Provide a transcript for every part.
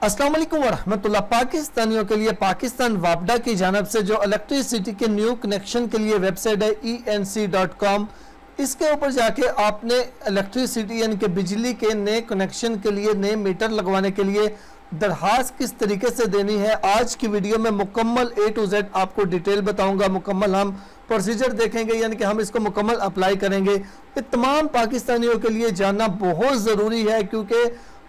अस्सलाम वालेकुम वरहमतुल्लाह। पाकिस्तानियों के लिए पाकिस्तान वापडा की जानब से जो इलेक्ट्रिसिटी के न्यू कनेक्शन के लिए वेबसाइट है ENC.com, इसके ऊपर जाके आपने इलेक्ट्रिसिटी यानी कि बिजली के नए कनेक्शन के लिए नए मीटर लगवाने के लिए दरखास्त किस तरीके से देनी है, आज की वीडियो में मुकम्मल A to Z आपको डिटेल बताऊंगा। मुकम्मल हम प्रोसीजर देखेंगे, यानी कि हम इसको मुकम्मल अप्लाई करेंगे। ये तमाम पाकिस्तानियों के लिए जानना बहुत ज़रूरी है, क्योंकि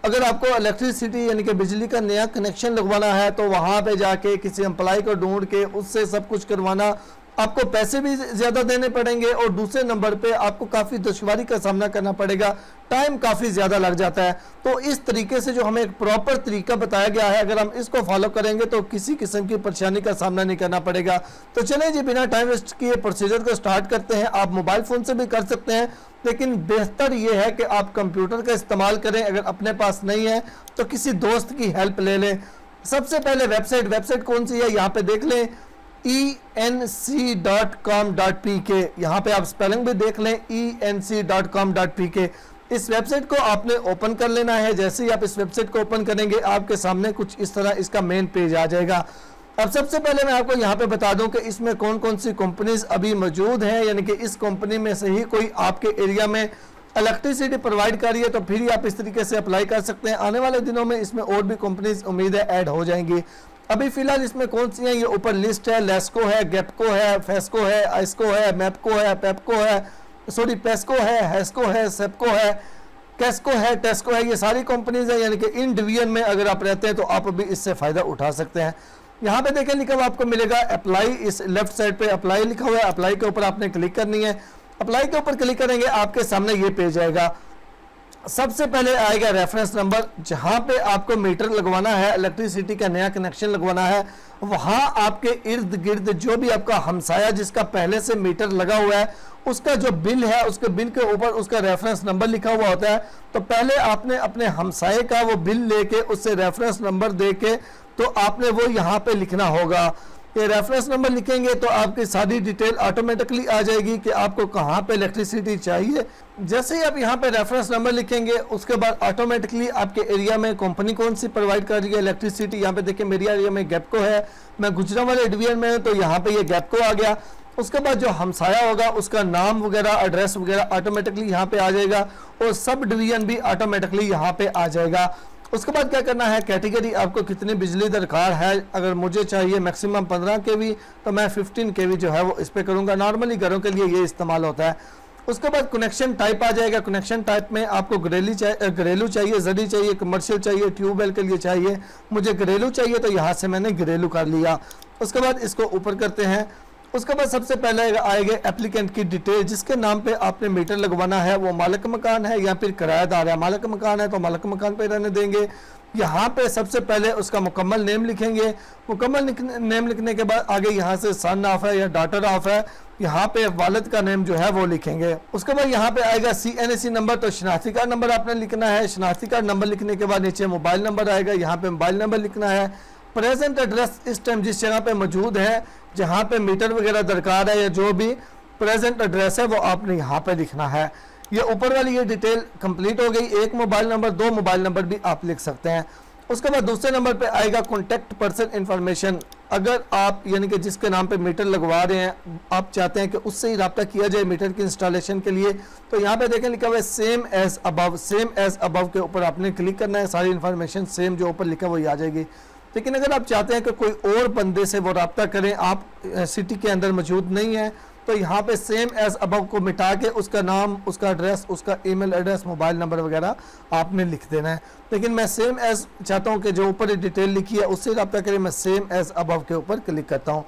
अगर आपको इलेक्ट्रिसिटी यानी कि बिजली का नया कनेक्शन लगवाना है तो वहाँ पे जाके किसी एम्प्लॉय को ढूंढ के उससे सब कुछ करवाना, आपको पैसे भी ज़्यादा देने पड़ेंगे और दूसरे नंबर पे आपको काफ़ी दुश्वारी का सामना करना पड़ेगा, टाइम काफ़ी ज़्यादा लग जाता है। तो इस तरीके से जो हमें एक प्रॉपर तरीका बताया गया है, अगर हम इसको फॉलो करेंगे तो किसी किस्म की परेशानी का सामना नहीं करना पड़ेगा। तो चलें जी, बिना टाइम वेस्ट किए प्रोसीजर को स्टार्ट करते हैं। आप मोबाइल फ़ोन से भी कर सकते हैं, लेकिन बेहतर ये है कि आप कंप्यूटर का इस्तेमाल करें। अगर अपने पास नहीं है तो किसी दोस्त की हेल्प ले लें। सबसे पहले वेबसाइट कौन सी है, यहाँ पे देख लें ENC.com.pk। यहाँ पे आप स्पेलिंग भी देख लें ENC.com.pk। इस वेबसाइट को आपने ओपन कर लेना है। जैसे ही आप इस वेबसाइट को ओपन करेंगे आपके सामने कुछ इस तरह इसका मेन पेज आ जाएगा। अब सबसे पहले मैं आपको यहाँ पे बता दूं कि इसमें कौन कौन सी कंपनीज अभी मौजूद हैं, यानी कि इस कंपनी में से ही कोई आपके एरिया में इलेक्ट्रिसिटी प्रोवाइड कर रही है तो फिर ही आप इस तरीके से अप्लाई कर सकते हैं। आने वाले दिनों में इसमें और भी कंपनीज उम्मीद है ऐड हो जाएंगी। अभी फिलहाल इसमें कौन सी है, ये ऊपर लिस्ट है। लेस्को है, गेपको है, फेस्को है, आइस्को है, मैपको है, पेपको है, सॉरी पेस्को है, हेस्को है, सेपको है, कैस्को है, टेस्को है। ये सारी कंपनीज है, यानी कि इन डिवीजन में अगर आप रहते हैं तो आप अभी इससे फ़ायदा उठा सकते हैं। यहाँ पे देखें लिखा हुआ आपको मिलेगा अप्लाई, इस लेफ्ट साइड पे अप्लाई लिखा हुआ है। अप्लाई के ऊपर आपने क्लिक करनी है। अप्लाई के ऊपर क्लिक करेंगे आपके सामने ये पेज आएगा। सबसे पहले आएगा रेफरेंस नंबर, जहाँ पे आपको मीटर लगवाना है, इलेक्ट्रिसिटी का नया कनेक्शन लगवाना है। वहाँ आपके इर्द गिर्द जो भी आपका हमसाया जिसका पहले से मीटर लगा हुआ है, उसका जो बिल है उसके बिल के ऊपर उसका रेफरेंस नंबर लिखा हुआ होता है। तो पहले आपने अपने हमसाये का वो बिल लेके उससे रेफरेंस नंबर देके तो आपने वो यहाँ पे लिखना होगा। ये रेफरेंस नंबर लिखेंगे तो आपकी सारी डिटेल ऑटोमेटिकली आ जाएगी कि आपको कहाँ पे इलेक्ट्रिसिटी चाहिए। जैसे ही आप यहाँ पे रेफरेंस नंबर लिखेंगे उसके बाद ऑटोमेटिकली आपके एरिया में कंपनी कौन सी प्रोवाइड कर रही है इलेक्ट्रिसिटी। यहाँ पे देखिए मेरे एरिया में गेपको है, मैं गुजरांवाला डिवीजन में हूँ तो यहाँ पे ये गेपको आ गया। उसके बाद जो हमसाया होगा उसका नाम वगैरह एड्रेस वगैरह ऑटोमेटिकली यहाँ पे आ जाएगा और सब डिवीजन भी ऑटोमेटिकली यहाँ पे आ जाएगा। उसके बाद क्या करना है, कैटेगरी आपको कितनी बिजली दरकार है। अगर मुझे चाहिए मैक्सिमम 15 kV तो मैं 15 kV जो है वो इस पे करूँगा। नॉर्मली घरों के लिए ये इस्तेमाल होता है। उसके बाद कनेक्शन टाइप आ जाएगा। कनेक्शन टाइप में आपको घरेलू चाहिए, जरी चाहिए, कमर्शियल चाहिए, ट्यूबवेल के लिए चाहिए। मुझे घरेलू चाहिए तो यहाँ से मैंने घरेलू कर लिया। उसके बाद इसको ऊपर करते हैं। उसके बाद सबसे पहले आएगा एप्लीकेंट की डिटेल, जिसके नाम पे आपने मीटर लगवाना है, वो मालिक मकान है या फिर किराएदार है। मालिक मकान है तो मालिक मकान पे रहने देंगे। यहाँ पे सबसे पहले उसका मुकम्मल नेम लिखेंगे। मुकम्मल नेम लिखने के बाद आगे यहाँ से सन ऑफ है या डॉटर ऑफ है, यहाँ पे वालिद का नेम जो है वो लिखेंगे। उसके बाद यहाँ पे आएगा CNAC नंबर, तो शनाख्ती कार्ड नंबर आपने लिखना है। शनाख्ती कार्ड नंबर लिखने के बाद नीचे मोबाइल नंबर आएगा, यहाँ पे मोबाइल नंबर लिखना है। प्रेजेंट एड्रेस इस टाइम जिस जगह पे मौजूद है, जहाँ पे मीटर वगैरह दरकार है या जो भी प्रेजेंट एड्रेस है वो आपने यहाँ पे लिखना है। ये ऊपर वाली ये डिटेल कंप्लीट हो गई। एक मोबाइल नंबर, 2 मोबाइल नंबर भी आप लिख सकते हैं। उसके बाद दूसरे नंबर पे आएगा कॉन्टैक्ट पर्सन इन्फॉर्मेशन। अगर आप यानी कि जिसके नाम पे मीटर लगवा रहे हैं, आप चाहते हैं कि उससे ही रब्ता किया जाए मीटर की इंस्टॉलेशन के लिए, तो यहाँ पे देखें लिखा हुआ है same as above. Same as above के ऊपर आपने क्लिक करना है। सारी इन्फॉर्मेशन सेम जो ऊपर लिखा है वही आ जाएगी। लेकिन अगर आप चाहते हैं कि कोई और बंदे से वो रब्ता करें, आप सिटी के अंदर मौजूद नहीं है, तो यहाँ पे सेम एज अबव को मिटा के उसका नाम, उसका एड्रेस, उसका ईमेल एड्रेस, मोबाइल नंबर वगैरह आपने लिख देना है। लेकिन मैं सेम एज चाहता हूँ कि जो ऊपर डिटेल लिखी है उससे रब्ता करें, मैं सेम एज अबव के ऊपर क्लिक करता हूँ।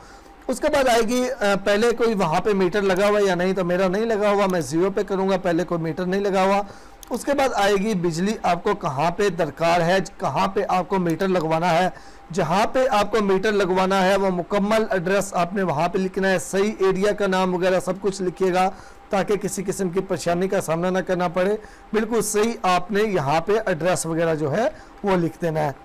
उसके बाद आएगी पहले कोई वहाँ पे मीटर लगा हुआ या नहीं, तो मेरा नहीं लगा हुआ, मैं 0 पे करूँगा, पहले कोई मीटर नहीं लगा हुआ। उसके बाद आएगी बिजली आपको कहाँ पे दरकार है, कहाँ पे आपको मीटर लगवाना है। जहाँ पे आपको मीटर लगवाना है वो मुकम्मल एड्रेस आपने वहाँ पे लिखना है। सही एरिया का नाम वगैरह सब कुछ लिखिएगा ताकि किसी किस्म की परेशानी का सामना ना करना पड़े। बिल्कुल सही आपने यहाँ पे एड्रेस वगैरह जो है वो लिख देना है।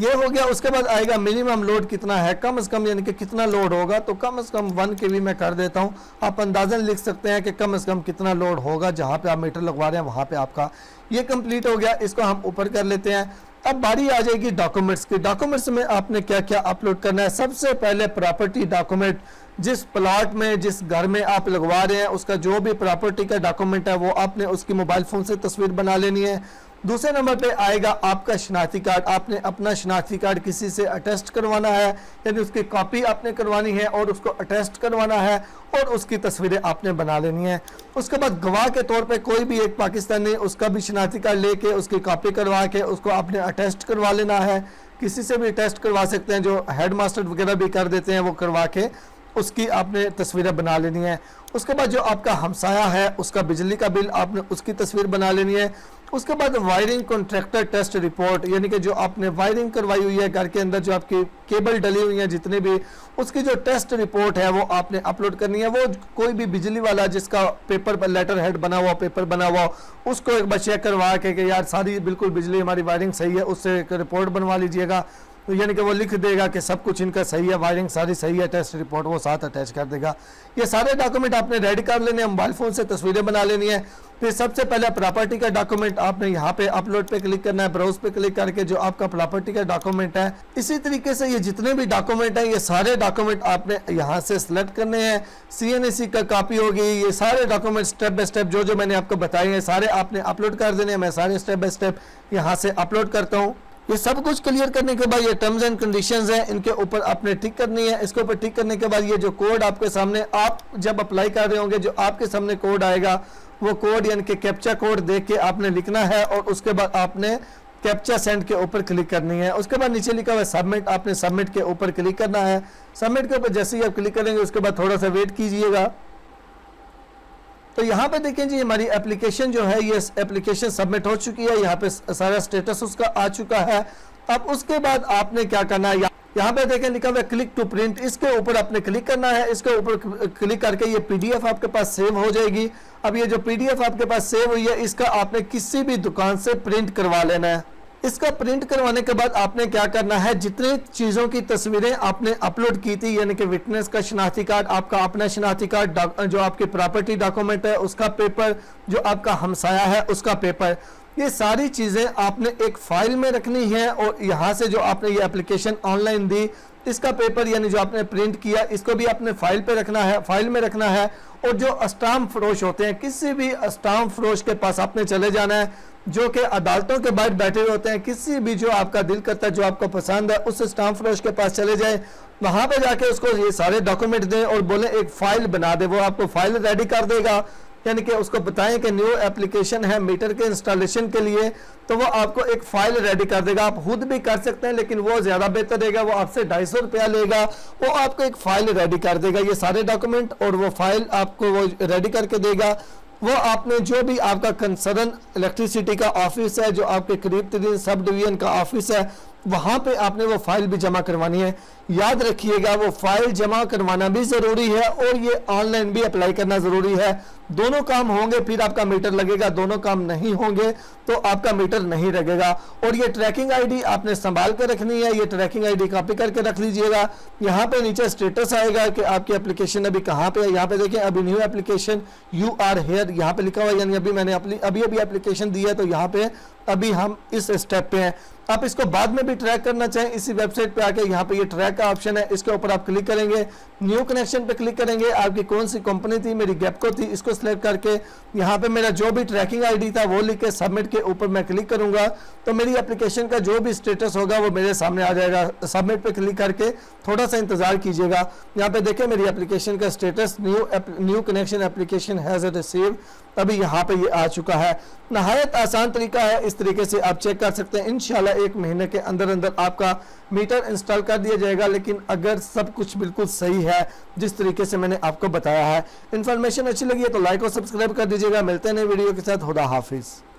ये हो गया। उसके बाद आएगा मिनिमम लोड कितना है, कम से कम यानी कि कितना लोड होगा, तो कम से कम 1 kV मैं कर देता हूँ। आप अंदाजन लिख सकते हैं कि कम से कम कितना लोड होगा जहाँ पे आप मीटर लगवा रहे हैं वहाँ पे आपका। ये कंप्लीट हो गया, इसको हम ऊपर कर लेते हैं। अब बारी आ जाएगी डॉक्यूमेंट्स की। डॉक्यूमेंट्स में आपने क्या क्या अपलोड करना है। सबसे पहले प्रॉपर्टी डॉक्यूमेंट, जिस प्लॉट में जिस घर में आप लगवा रहे हैं उसका जो भी प्रॉपर्टी का डॉक्यूमेंट है वो आपने उसकी मोबाइल फ़ोन से तस्वीर बना लेनी है। दूसरे नंबर पे आएगा आपका शनाख्ती कार्ड। आपने अपना शनाख्ती कार्ड किसी से अटेस्ट करवाना है, यानी उसकी कॉपी आपने करवानी है और उसको अटेस्ट करवाना है और उसकी तस्वीरें आपने बना लेनी है। उसके बाद गवाह के तौर पे कोई भी एक पाकिस्तानी उसका भी शनाख्ती कार्ड लेके उसकी कॉपी करवा के उसको आपने अटेस्ट करवा लेना है। किसी से भी टेस्ट करवा सकते हैं, जो हेड मास्टर वगैरह भी कर देते हैं, वो करवा के उसकी आपने तस्वीरें बना लेनी है। उसके बाद जो आपका हमसाया है उसका बिजली का बिल आपने उसकी तस्वीर बना लेनी है। उसके बाद वायरिंग कॉन्ट्रैक्टर टेस्ट रिपोर्ट, यानी कि जो आपने वायरिंग करवाई हुई है घर के अंदर, जो आपकी केबल डली हुई है जितने भी, उसकी जो टेस्ट रिपोर्ट है वो आपने अपलोड करनी है। वो कोई भी बिजली वाला जिसका पेपर लेटर हेड बना हुआ, पेपर बना हुआ, उसको एक बार चेक करवा के यार सारी बिल्कुल बिजली हमारी वायरिंग सही है, उससे एक रिपोर्ट बनवा लीजिएगा। तो यानी कि वो लिख देगा कि सब कुछ इनका सही है, वायरिंग सारी सही है, टेस्ट रिपोर्ट वो साथ अटैच कर देगा। ये सारे डॉक्यूमेंट आपने रेडी कर लेने हैं, मोबाइल फ़ोन से तस्वीरें बना लेनी है। फिर सबसे पहले प्रॉपर्टी का डॉक्यूमेंट आपने यहाँ पे अपलोड पे क्लिक करना है, ब्राउज पे क्लिक करके जो आपका प्रॉपर्टी का डॉक्यूमेंट है। इसी तरीके से ये जितने भी डॉक्यूमेंट हैं, ये सारे डॉक्यूमेंट आपने यहाँ से सिलेक्ट करने हैं। CNAC का कॉपी होगी, ये सारे डॉक्यूमेंट स्टेप बाय स्टेप जो मैंने आपको बताए हैं सारे आपने अपलोड कर देने हैं। मैं सारे स्टेप बाय स्टेप यहाँ से अपलोड करता हूँ। ये सब कुछ क्लियर करने के बाद ये टर्म्स एंड कंडीशंस हैं, इनके ऊपर आपने टिक करनी है। इसके ऊपर टिक करने के बाद ये जो कोड आपके सामने, आप जब अप्लाई कर रहे होंगे जो आपके सामने कोड आएगा, वो कोड यानी कि कैप्चा कोड देख के आपने लिखना है और उसके बाद आपने कैप्चा सेंड के ऊपर क्लिक करनी है। उसके बाद नीचे लिखा हुआ है सबमिट, आपने सबमिट के ऊपर क्लिक करना है। सबमिट के ऊपर जैसे ही आप क्लिक करेंगे उसके बाद थोड़ा सा वेट कीजिएगा। तो यहाँ पे देखें जी हमारी एप्लीकेशन जो है, ये एप्लीकेशन सबमिट हो चुकी है। यहाँ पे सारा स्टेटस उसका आ चुका है। अब उसके बाद आपने क्या करना है, यहाँ पे देखें लिखा हुआ है क्लिक टू प्रिंट, इसके ऊपर आपने क्लिक करना है। इसके ऊपर क्लिक करके ये PDF आपके पास सेव हो जाएगी। अब ये जो PDF आपके पास सेव हुई है, इसका आपने किसी भी दुकान से प्रिंट करवा लेना है। इसका प्रिंट करवाने के बाद आपने क्या करना है, जितने चीज़ों की तस्वीरें आपने अपलोड की थी, यानी कि विटनेस का शनाख्ती कार्ड, आपका अपना शनाख्ती कार्ड, जो आपके प्रॉपर्टी डॉक्यूमेंट है उसका पेपर, जो आपका हमसाया है उसका पेपर, ये सारी चीज़ें आपने एक फाइल में रखनी है। और यहाँ से जो आपने ये एप्लीकेशन ऑनलाइन दी, इसका पेपर यानी जो आपने प्रिंट किया, इसको भी आपने फाइल पे रखना है, फाइल में रखना है। और जो स्टाम्प फरोश होते हैं, किसी भी स्टाम्प फरोश के पास आपने चले जाना है, जो कि अदालतों के बाहर बैठे हुए होते हैं। किसी भी जो आपका दिल करता है, जो आपको पसंद है, उस स्टाम्प फरोश के पास चले जाए, वहाँ पे जाके उसको ये सारे डॉक्यूमेंट दें और बोले एक फ़ाइल बना दे। वो आपको फाइल रेडी कर देगा, यानी कि उसको बताएं कि न्यू एप्लीकेशन है मीटर के इंस्टॉलेशन के लिए, तो वो आपको एक फाइल रेडी कर देगा। आप खुद भी कर सकते हैं लेकिन वो ज़्यादा बेहतर रहेगा। वो आपसे 250 रुपया लेगा, वो आपको एक फाइल रेडी कर देगा, ये सारे डॉक्यूमेंट, और वो फाइल आपको वो रेडी करके देगा। वो आपने जो भी आपका कंसर्न इलेक्ट्रिसिटी का ऑफिस है, जो आपके करीब तरीन सब डिवीजन का ऑफिस है, वहाँ पे आपने वो फाइल भी जमा करवानी है। याद रखिएगा वो फाइल जमा करवाना भी ज़रूरी है और ये ऑनलाइन भी अप्लाई करना ज़रूरी है। दोनों काम होंगे फिर आपका मीटर लगेगा, दोनों काम नहीं होंगे तो आपका मीटर नहीं लगेगा। और ये ट्रैकिंग आईडी आपने संभाल कर रखनी है, ये ट्रैकिंग आईडी कॉपी करके रख लीजिएगा। यहाँ पे नीचे स्टेटस आएगा कि आपकी एप्लीकेशन अभी कहाँ पे है। यहाँ पे देखिए अभी new application you are here यहाँ पे लिखा हुआ है, यानी अभी मैंने अभी एप्लीकेशन दी है, तो यहाँ पे अभी हम इस स्टेप पे हैं। आप इसको बाद में भी ट्रैक करना चाहें, इसी वेबसाइट पे आके यहाँ पे ये ट्रैक का ऑप्शन है, इसके ऊपर आप क्लिक करेंगे, न्यू कनेक्शन पे क्लिक करेंगे। आपकी कौन सी कंपनी थी, मेरी गैपको थी, इसको सिलेक्ट करके यहाँ पे मेरा जो भी ट्रैकिंग आईडी था वो लिख के सबमिट के ऊपर मैं क्लिक करूंगा तो मेरी एप्लीकेशन का जो भी स्टेटस होगा वो मेरे सामने आ जाएगा। सबमिट पे क्लिक करके थोड़ा सा इंतजार कीजिएगा। यहाँ पे देखें मेरी एप्लीकेशन का status new connection application has received, अभी यहाँ पे ये आ चुका है। नहायत आसान तरीका है, इस तरीके से आप चेक कर सकते हैं। इंशाल्लाह 1 महीने के अंदर अंदर आपका मीटर इंस्टॉल कर दिया जाएगा, लेकिन अगर सब कुछ बिल्कुल सही है जिस तरीके से मैंने आपको बताया है। इन्फॉर्मेशन अच्छी लगी है तो लाइक और सब्सक्राइब कर दीजिएगा। मिलते हैं नई वीडियो के साथ। खुदा हाफिज़।